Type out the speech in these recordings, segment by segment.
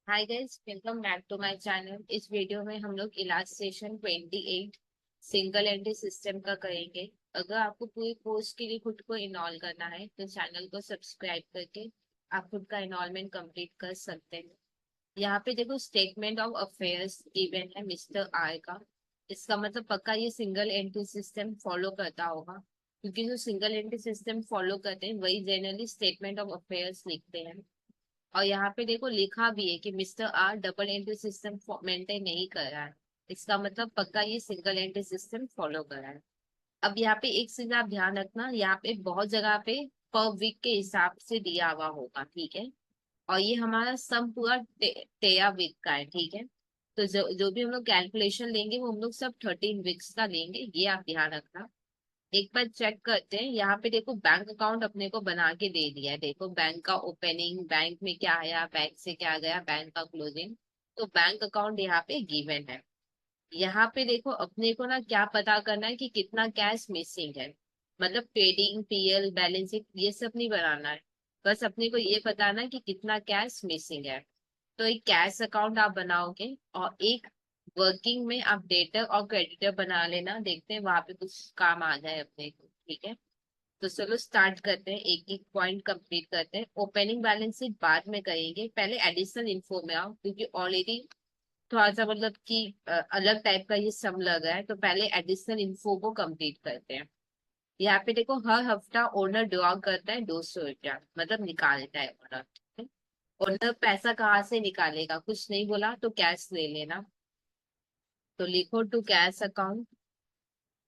Hi guys, welcome back to my channel. इस video में हम लोग इलास्ट्रेशन 28 सिंगल एंट्री सिस्टम का करेंगे। अगर आपको पूरी कोर्स के लिए खुद को इनरोल करना है तो चैनल को सब्सक्राइब करके आप खुद का इनरोलमेंट कंप्लीट कर सकते हैं। यहाँ पे देखो, स्टेटमेंट ऑफ अफेयर्स गिवन है मिस्टर आर का। इसका मतलब पक्का ये सिंगल एंट्री सिस्टम फॉलो करता होगा, क्योंकि जो सिंगल एंट्री सिस्टम फॉलो करते हैं वही जनरली स्टेटमेंट ऑफ अफेयर्स लिखते हैं। और यहाँ पे देखो लिखा भी है कि mister R double entry system maintain नहीं कर रहा है। इसका मतलब पक्का ये सिंगल एंट्री सिस्टम फॉलो कर रहा है। अब यहाँ पे एक चीज आप ध्यान रखना, यहाँ पे बहुत जगह पे पर वीक के हिसाब से दिया हुआ होगा, ठीक है। और ये हमारा सम पूरा तेरह वीक का है, ठीक है। तो जो जो भी हम लोग कैलकुलेशन लेंगे वो हम लोग सब 13 वीक्स का लेंगे, ये आप ध्यान रखना। एक बार चेक करते हैं। यहाँ पे देखो बैंक अकाउंट अपने को बना के दे दिया है। देखो बैंक का ओपनिंग, बैंक में क्या आया, बैंक से क्या गया, बैंक का क्लोजिंग। तो बैंक अकाउंट यहाँ पे गिवन है। यहाँ पे देखो अपने को ना क्या पता करना है कि कितना कैश मिसिंग है। मतलब ट्रेडिंग, पीएल, बैलेंस शीट ये सब नहीं बनाना है। बस अपने को ये बताना है कि कितना कैश मिसिंग है। तो एक कैश अकाउंट आप बनाओगे और एक वर्किंग में आप डेटर और क्रेडिटर बना लेना। देखते हैं वहां पे कुछ काम आ जाए अपने को, ठीक है। तो चलो स्टार्ट करते हैं, एक एक पॉइंट कंप्लीट करते हैं। ओपनिंग बैलेंस शीट बाद में करेंगे, पहले एडिशनल इन्फो में आओ, क्योंकि ऑलरेडी थोड़ा सा मतलब कि अलग टाइप का ये सम लगा है। तो पहले एडिशनल इन्फो को कंप्लीट करते हैं। यहाँ पे देखो हर हफ्ता ओनर ड्रॉ करता है 200 रुपया, मतलब निकालता है ओनर। ओनर पैसा कहाँ से निकालेगा, कुछ नहीं बोला तो कैश ले लेना। तो लिखो टू कैश अकाउंट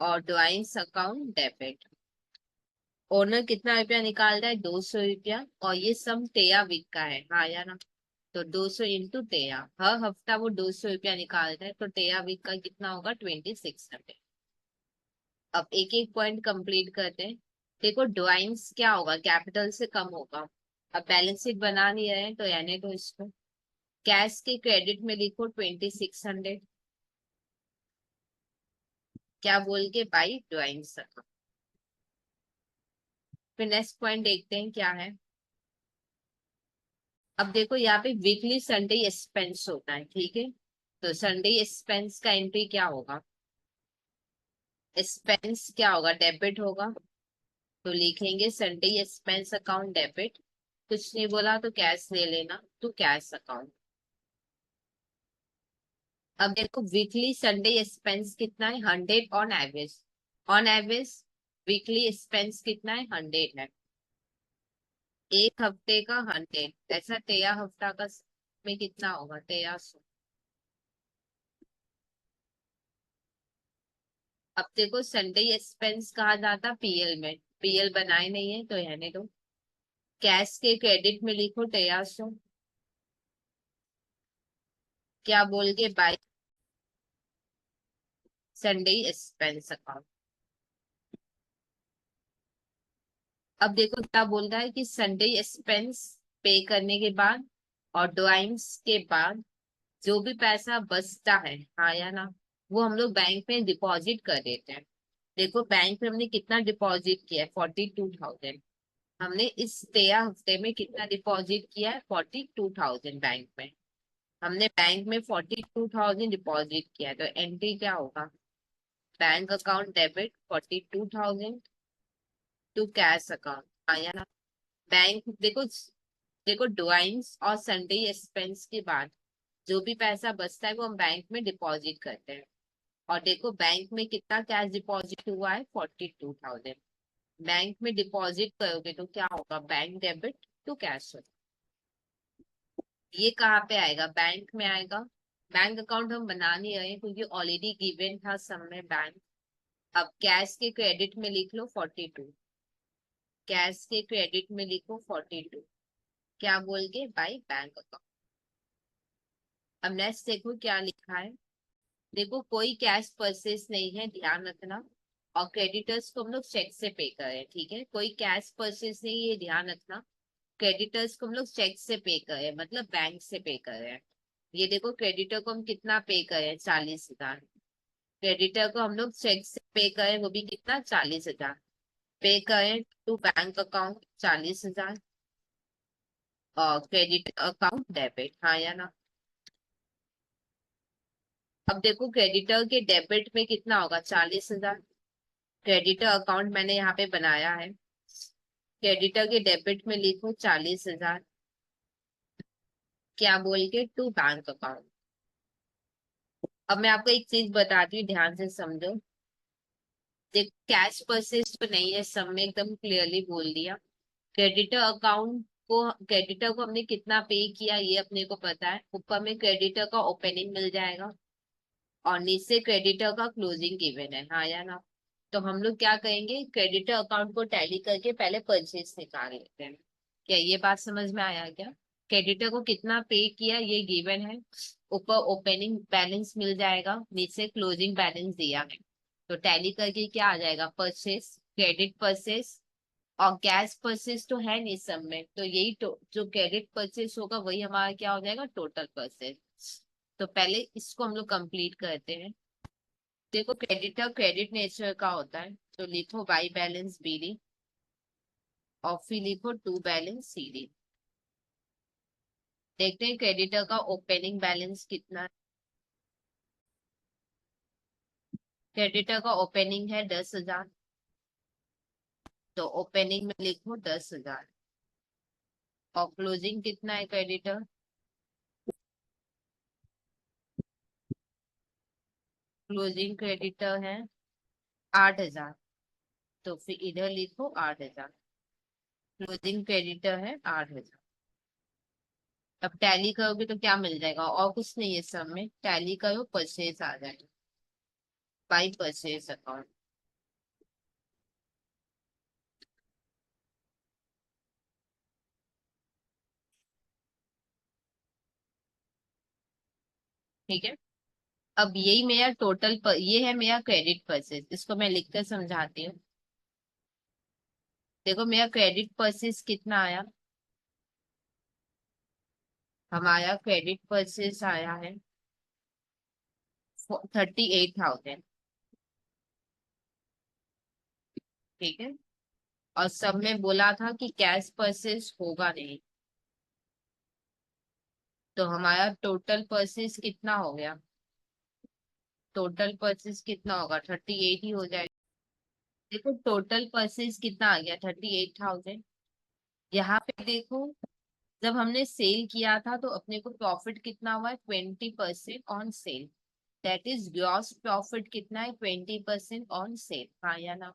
और ड्राइंग्स अकाउंट डेबिट। ओनर कितना रुपया निकाल रहा है, 200 रुपया। और ये सम तेरह वीक का है, हाँ या ना। तो 200 इंटू तेरह, हर हफ्ता वो 200 रुपया निकालता है, तो तेरह वीक का कितना होगा, 2600। अब एक एक पॉइंट कंप्लीट करते हैं। देखो ड्राइंग्स क्या होगा, कैपिटल से कम होगा। अब बैलेंस शीट बना नहीं रहे हैं तो यानी तो इसको कैश के क्रेडिट में लिखो 2600। क्या बोल के, बाई ड्राइंग्स। फिर नेक्स्ट पॉइंट देखते हैं क्या है। अब देखो यहाँ पे वीकली संडे एक्सपेंस होता है, ठीक है। तो संडे एक्सपेंस का एंट्री क्या होगा, एक्सपेंस क्या होगा, डेबिट होगा। तो लिखेंगे संडे एक्सपेंस अकाउंट डेबिट। कुछ नहीं बोला तो कैश ले लेना, तो कैश अकाउंट। अब देखो वीकली संडे एक्सपेंस कितना है, 100 on average. On average weekly expense कितना है, 100 है। एक हफ्ते का 100, ऐसा तेरह हफ्ता का में कितना होगा, 1300। अब देखो संडे एक्सपेंस कहा जाता पीएल में, पीएल बनाए नहीं है तो रहने दो। कैश के क्रेडिट में लिखो 1300। क्या बोल के, बाय संडे एक्सपेंस अकाउंट। अब देखो क्या बोल रहा है कि संडे एक्सपेंस पे करने के बाद और ड्राइंग्स के बाद जो भी पैसा बचता है, हाँ या ना, वो हम लोग बैंक में डिपॉजिट कर देते हैं। देखो बैंक में हमने कितना डिपॉजिट किया है, 42,000। हमने इस तेरह हफ्ते में कितना डिपॉजिट किया है, 42,000 बैंक में। हमने बैंक में 42,000 डिपॉजिट किया है, तो एंट्री क्या होगा, bank account debit 42,000 to cash account, हाँ या ना। बैंक देखो, देखो ड्राइंग्स और संडे एक्सपेंस के बाद जो भी पैसा बचता है वो हम बैंक में डिपॉजिट करते हैं। और देखो बैंक में कितना कैश डिपॉजिट हुआ है, 42,000। बैंक में डिपॉजिट करोगे तो क्या होगा, बैंक डेबिट टू कैश। ये कहाँ पे आएगा, बैंक में आएगा। बैंक अकाउंट हम बना नहीं रहे हैं, क्योंकि ऑलरेडी गिवन था सब में बैंक। अब कैश के क्रेडिट में लिख लो 42। कैश के क्रेडिट में लिखो 42। क्या बोल के, बाई बैंक अकाउंट। अब नेक्स्ट देखो क्या लिखा है। देखो कोई कैश परचेस नहीं है, ध्यान रखना। और क्रेडिटर्स को हम लोग चेक से पे करें, ठीक है। कोई कैश परचेस नहीं है, ये ध्यान रखना। क्रेडिटर्स को हम लोग चेक से पे करें, मतलब बैंक से पे करें। ये देखो क्रेडिटर को हम कितना पे करें, 40,000। क्रेडिटर को हम लोग चेक से पे करें, वो भी कितना, 40,000। पे करें टू बैंक अकाउंट 40,000 और क्रेडिट अकाउंट डेबिट, हाँ या ना। अब देखो क्रेडिटर के डेबिट में कितना होगा, 40,000। क्रेडिटर अकाउंट मैंने यहाँ पे बनाया है। क्रेडिटर के डेबिट में लिखो 40,000, क्या बोल के, टू बैंक अकाउंट। अब मैं आपको एक चीज बताती हूँ, ध्यान से समझो। देख, कैश परचेज तो नहीं है, सब में एकदम क्लियरली बोल दिया। क्रेडिटर अकाउंट को, क्रेडिटर को हमने कितना पे किया ये अपने को पता है। ऊपर में क्रेडिटर का ओपनिंग मिल जाएगा और नीचे क्रेडिटर का क्लोजिंग गिवन है, हाँ या ना। तो हम लोग क्या करेंगे, क्रेडिटर अकाउंट को टैली करके पहले परचेज निकाल लेते हैं। क्या ये बात समझ में आया क्या? क्रेडिटर को कितना पे किया ये गिवन है, ऊपर ओपनिंग बैलेंस मिल जाएगा, नीचे क्लोजिंग बैलेंस दिया है। तो टैली करके क्या आ जाएगा, परचेज, क्रेडिट परचेज। और कैश परचेज तो है नहीं सब में, तो यही जो क्रेडिट परचेज होगा वही हमारा क्या हो जाएगा, टोटल परचेज। तो पहले इसको हम लोग कंप्लीट करते हैं। देखो क्रेडिटर क्रेडिट नेचर का होता है, तो लिखो बाई बैलेंस बीडी और फिर लिखो टू बैलेंस सीडी। देखते हैं क्रेडिटर का ओपनिंग बैलेंस कितना है। क्रेडिटर का ओपनिंग है 10,000, तो ओपनिंग में लिखो 10,000। और क्लोजिंग कितना है क्रेडिटर, क्लोजिंग क्रेडिटर है 8,000, तो फिर इधर लिखो 8,000। क्लोजिंग क्रेडिटर है 8,000। अब टैली करोगे तो क्या मिल जाएगा, और कुछ नहीं है, सब में टैली करो परचेज आ जाएगा, बाई परचेज अकाउंट। ठीक है। अब यही मेरा ये है मेरा क्रेडिट परचेज, इसको मैं लिखकर समझाती हूँ। देखो मेरा क्रेडिट परचेज कितना आया, हमारा क्रेडिट परचेज आया है 38,000। ठीक है। और सब में बोला था कि कैश परचेज होगा नहीं, तो हमारा टोटल परचेज कितना हो गया, टोटल परचेज कितना होगा, 38 ही हो जाएगा। देखो टोटल परचेज कितना आ गया, 38,000। यहाँ पे देखो, जब हमने सेल किया था तो अपने को प्रॉफिट कितना हुआ है, 20% on sale. That is gross profit कितना है, 20% ऑन सेल, हाँ या ना।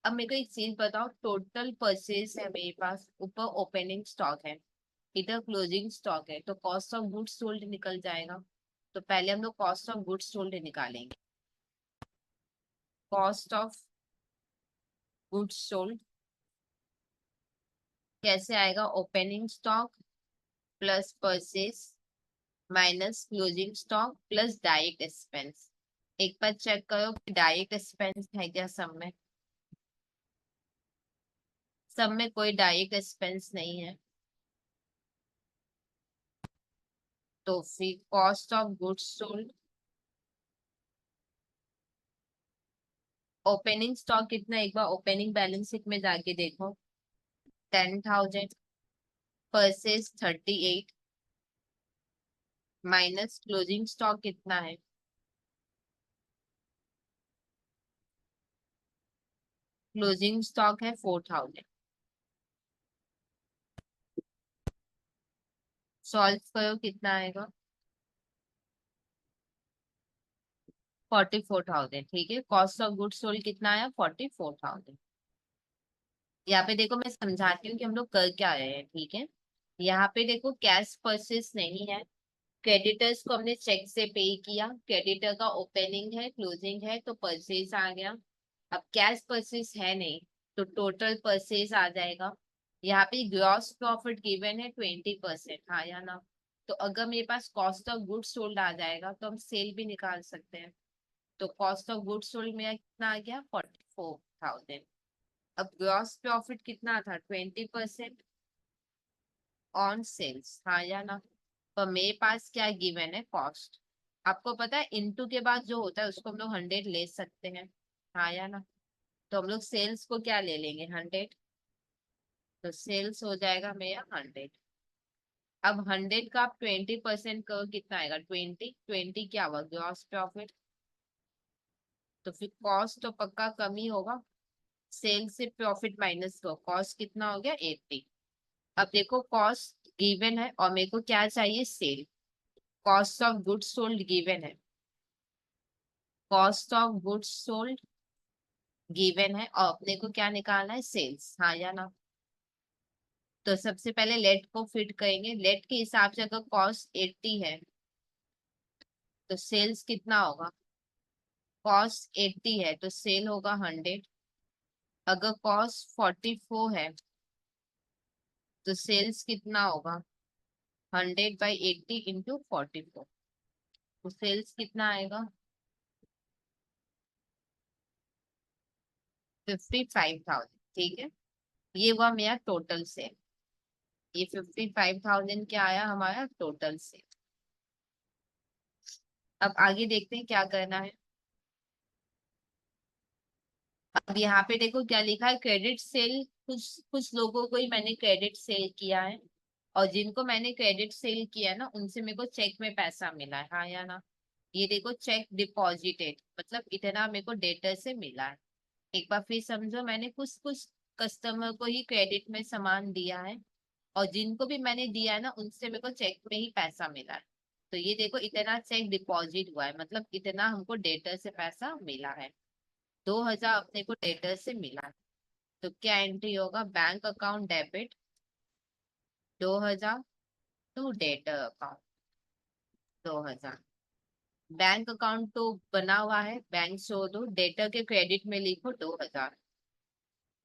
अब मेरे को एक चीज बताओ, टोटल परचेज है मेरे पास, ऊपर ओपनिंग स्टॉक है, इधर क्लोजिंग स्टॉक है, तो कॉस्ट ऑफ गुड्स सोल्ड निकल जाएगा। तो पहले हम लोग कॉस्ट ऑफ गुड्स सोल्ड निकालेंगे। कॉस्ट ऑफ गुड्स सोल्ड कैसे आएगा, opening stock plus purchase minus closing stock plus direct expense. एक बार चेक करो कि डायरेक्ट एक्सपेंस है क्या सब में, सब में कोई डायरेक्ट एक्सपेंस नहीं है। तो फिर cost of goods sold, opening stock कितना, एक बार ओपनिंग बैलेंस शीट में जाके देखो, 10,000, परचेज 38 माइनस क्लोजिंग स्टॉक कितना है, क्लोजिंग स्टॉक है 4,000। सॉल्व करो कितना आएगा, 44,000। ठीक है, कॉस्ट ऑफ गुड्स सोल्ड कितना आया, 44,000। यहाँ पे देखो मैं समझाती हूँ कि हम लोग कर क्या रहे हैं, ठीक है। यहाँ पे देखो कैश परचेस नहीं है, क्रेडिटर्स को हमने चेक से पे किया, क्रेडिटर का ओपनिंग है क्लोजिंग है, तो परचेस आ गया। अब कैश परचेस है नहीं, तो टोटल परचेस आ जाएगा। यहाँ पे ग्रॉस प्रॉफिट गिवन है 20%, हाँ या ना। तो अगर मेरे पास कॉस्ट ऑफ गुड्स सोल्ड आ जाएगा तो हम सेल भी निकाल सकते हैं। तो कॉस्ट ऑफ गुड्स सोल्ड मेरा कितना आ गया, 44,000। अब ग्रॉस प्रॉफिट कितना था, 20% ऑन सेल्स, हाँ या ना। पर मेरे पास क्या गिवन है, कॉस्ट। आपको पता है इनटू के बाद जो होता है उसको हम लोग 100 ले सकते हैं, हाँ या ना। तो हम लोग सेल्स को क्या ले लेंगे, 100। तो सेल्स हो जाएगा मेरा 100। अब 100 का आप 20% करो, कितना आएगा? 20 क्या हुआ? Gross profit. तो फिर कॉस्ट तो पक्का कम ही होगा। सेल से प्रॉफिट माइनस करो, कॉस्ट कितना हो गया? 80। अब देखो कॉस्ट गिवन है और मेरे को क्या चाहिए? Sale. Cost of goods sold given है, cost of goods sold given है, और अपने को क्या निकालना है? सेल्स, हाँ या ना? तो सबसे पहले लेट को फिट करेंगे। लेट के हिसाब से अगर कॉस्ट 80 है तो सेल्स कितना होगा? कॉस्ट 80 है तो सेल होगा 100। अगर कॉस्ट 44 है तो सेल्स कितना होगा? 100/80 × 44। तो सेल्स कितना आएगा? 55,000। ठीक है, ये हुआ मेरा टोटल सेल। ये 55,000 क्या आया हमारा टोटल सेल। अब आगे देखते हैं क्या करना है। अब यहाँ पे देखो क्या लिखा है, क्रेडिट सेल। कुछ कुछ लोगों को ही मैंने क्रेडिट सेल किया है, और जिनको मैंने क्रेडिट सेल किया है ना, उनसे मेरे को चेक में पैसा मिला है, हाँ या ना? ये देखो चेक डिपॉजिटेड, मतलब इतना मेरे को डेटर से मिला है। एक बार फिर समझो, मैंने कुछ कुछ कस्टमर को ही क्रेडिट में सामान दिया है, और जिनको भी मैंने दिया है ना, उनसे मेरे को चेक में ही पैसा मिला है। तो ये देखो इतना चेक डिपॉजिट हुआ है, मतलब इतना हमको डेटर से पैसा मिला है। 2,000 अपने को डेटर से मिला है। तो क्या एंट्री होगा? Bank account debit 2,000 to debtor account 2,000। Bank account तो बना हुआ है, बैंक शो दो, डेटर के क्रेडिट में लिखो 2,000।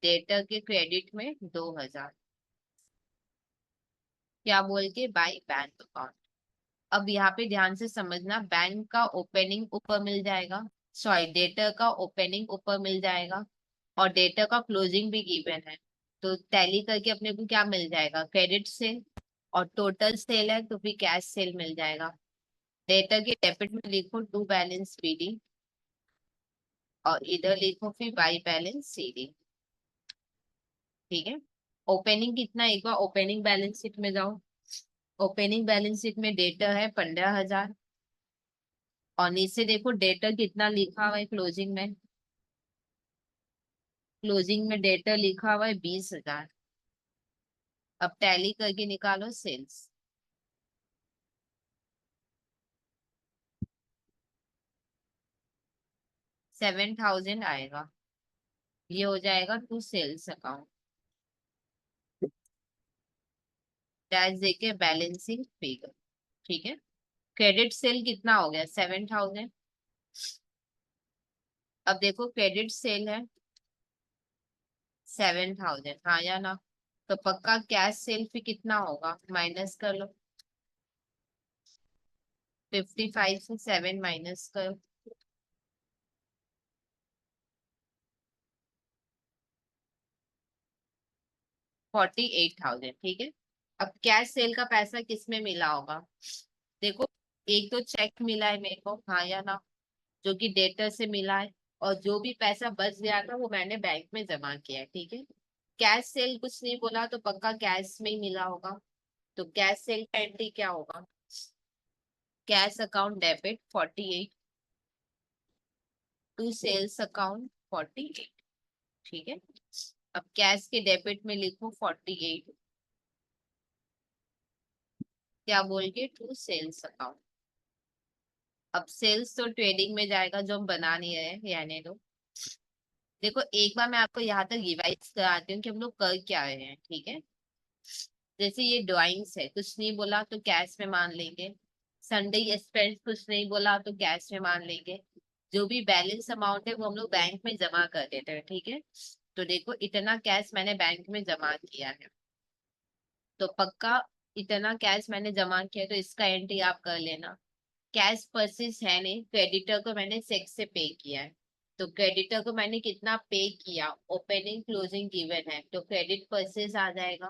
डेटर के क्रेडिट में 2,000, क्या बोल के? By bank account. अब यहाँ पे ध्यान से समझना, बैंक का ओपनिंग ऊपर मिल जाएगा, सॉरी डेटर का ओपनिंग ऊपर मिल जाएगा, और डेटर का क्लोजिंग भी गिवन है। तो टैली करके अपने को क्या मिल जाएगा? Credit sale. और टोटल सेल है तो फिर कैश सेल मिल जाएगा। डेटर के डेबिट में लिखो टू बैलेंस बीडी, और इधर लिखो फिर बाई बैलेंस सीडी। ठीक है, ओपनिंग कितना? एक बार ओपनिंग बैलेंस शीट में जाओ। ओपनिंग बैलेंस शीट में डेटर है 15,000, और नीचे देखो डेटर कितना लिखा हुआ है क्लोजिंग में। क्लोजिंग में डेटर लिखा हुआ है 20,000। अब टैली करके निकालो सेल्स। 7,000 आएगा, ये हो जाएगा टू सेल्स अकाउंट। डैश देके बैलेंसिंग फिगर। ठीक है, क्रेडिट सेल कितना हो गया? 7,000। अब देखो क्रेडिट सेल है 7,000, हाँ या ना? तो पक्का कैश सेल फिर कितना होगा? माइनस कर लो, 55 से 7 माइनस करो, 48,000। ठीक है, अब कैश सेल का पैसा किस में मिला होगा? देखो, एक तो चेक मिला है मेरे को, हाँ या ना? जो कि डेटर से मिला है, और जो भी पैसा बच गया था वो मैंने बैंक में जमा किया है। ठीक है, कैश सेल कुछ नहीं बोला तो पक्का कैश में ही मिला होगा। तो कैश सेल का एंट्री क्या होगा? Cash account debit 48 to sales account 48। ठीक है, अब कैश के डेबिट में लिखो 48, क्या बोल के? To sales account. अब सेल्स तो ट्रेडिंग में जाएगा, जो हम बना नहीं रहे, यानी दो। देखो एक बार मैं आपको यहाँ तक रिवाइज कराती हूँ कि हम लोग कर क्या रहे हैं। ठीक है, जैसे ये ड्राइंग्स है, कुछ नहीं बोला तो कैश में मान लेंगे। संडे एक्सपेंस कुछ नहीं बोला तो कैश में मान लेंगे। जो भी बैलेंस अमाउंट है वो हम लोग बैंक में जमा कर देते हैं। ठीक है, तो देखो इतना कैश मैंने बैंक में जमा किया है, तो पक्का इतना कैश मैंने जमा किया, तो इसका एंट्री आप कर लेना। कैश परचेज है नहीं, क्रेडिटर को मैंने चेक से पे किया है। तो क्रेडिटर को मैंने कितना पे किया? ओपनिंग क्लोजिंग गिवन है, तो क्रेडिट परचेज आ जाएगा।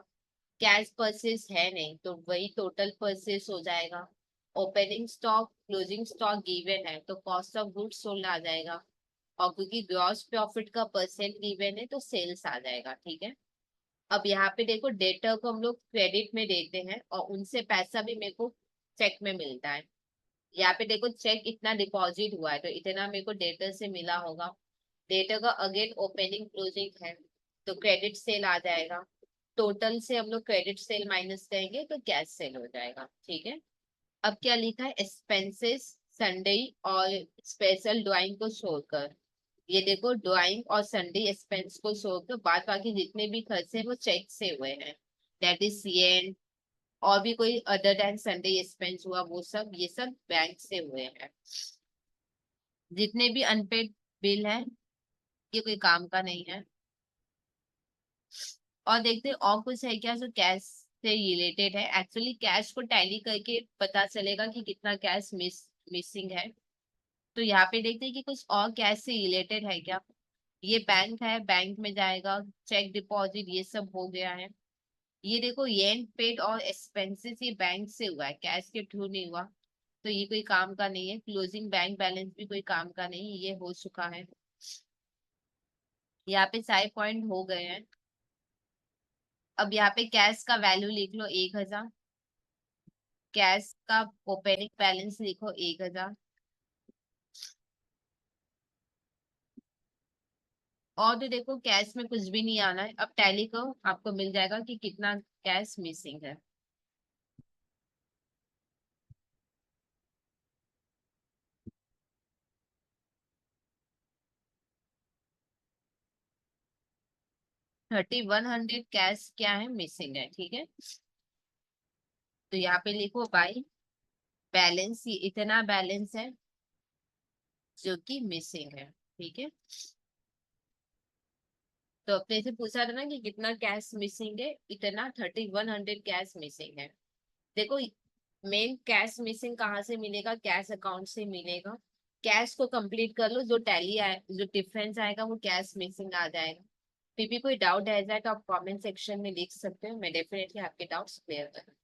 कैश परचेज है नहीं तो वही टोटल परचेज हो जाएगा। Opening stock closing stock given है तो कॉस्ट ऑफ गुड्स सोल्ड आ जाएगा, और क्योंकि ग्रॉस प्रॉफिट का परसेंट गिवन है तो सेल्स आ जाएगा। ठीक है, अब यहाँ पे देखो डेटर को हम लोग क्रेडिट में देते हैं और उनसे पैसा भी मेरे को चेक में मिलता है। यहाँ पे देखो चेक इतना डिपॉजिट हुआ है तो इतना मेरे को डेटर से मिला होगा। डेटर का अगेन ओपनिंग क्लोजिंग है तो क्रेडिट सेल आ जाएगा। टोटल से हम लोग क्रेडिट सेल माइनस करेंगे तो कैश सेल हो जाएगा। ठीक है। अब क्या लिखा है, एक्सपेंसेस संडे और स्पेशल ड्राइंग को छोड़कर। ये देखो ड्राइंग और संडे एक्सपेंस को छोड़कर बाद बाकी जितने भी खर्चे हैं वो चेक से हुए हैं। That is CN. और भी कोई अदर देन संडे एक्सपेंस हुआ वो सब, ये सब बैंक से हुए हैं। जितने भी अनपेड बिल है ये कोई काम का नहीं है। और देखते हैं और कुछ है क्या जो कैश से रिलेटेड है। एक्चुअली कैश को टैली करके पता चलेगा कि कितना कैश मिसिंग है। तो यहाँ पे देखते हैं कि कुछ और कैश से रिलेटेड है क्या। ये बैंक है, बैंक में जाएगा। चेक डिपॉजिट ये सब हो गया है। ये देखो येन पेड और एक्सपेंसेस ये बैंक से हुआ है, कैश के थ्रू नहीं हुआ। तो ये कोई काम का नहीं है। क्लोजिंग बैंक बैलेंस भी कोई काम का नहीं, ये हो चुका है। यहाँ पे सारे पॉइंट हो गए हैं। अब यहाँ पे कैश का वैल्यू लिख लो 1000। कैश का ओपनिंग बैलेंस लिखो 1000। और तो देखो कैश में कुछ भी नहीं आना है। अब टैली को आपको मिल जाएगा कि कितना कैश मिसिंग है। 3100 कैश क्या है, मिसिंग है। ठीक है। तो यहाँ पे लिखो बाई बैलेंस, ये इतना बैलेंस है जो कि मिसिंग है। ठीक है। तो अपने से पूछा था ना कि कितना कैश मिसिंग है, इतना 3100 कैश मिसिंग है। देखो मेन कैश मिसिंग कहाँ से मिलेगा, कैश अकाउंट से मिलेगा। कैश को कंप्लीट कर लो, जो टैली आए जो डिफरेंस आएगा वो कैश मिसिंग आ जाएगा। फिर भी कोई डाउट है जाए तो आप कमेंट सेक्शन में लिख सकते हो, मैं डेफिनेटली आपके डाउट्स क्लियर करूँ।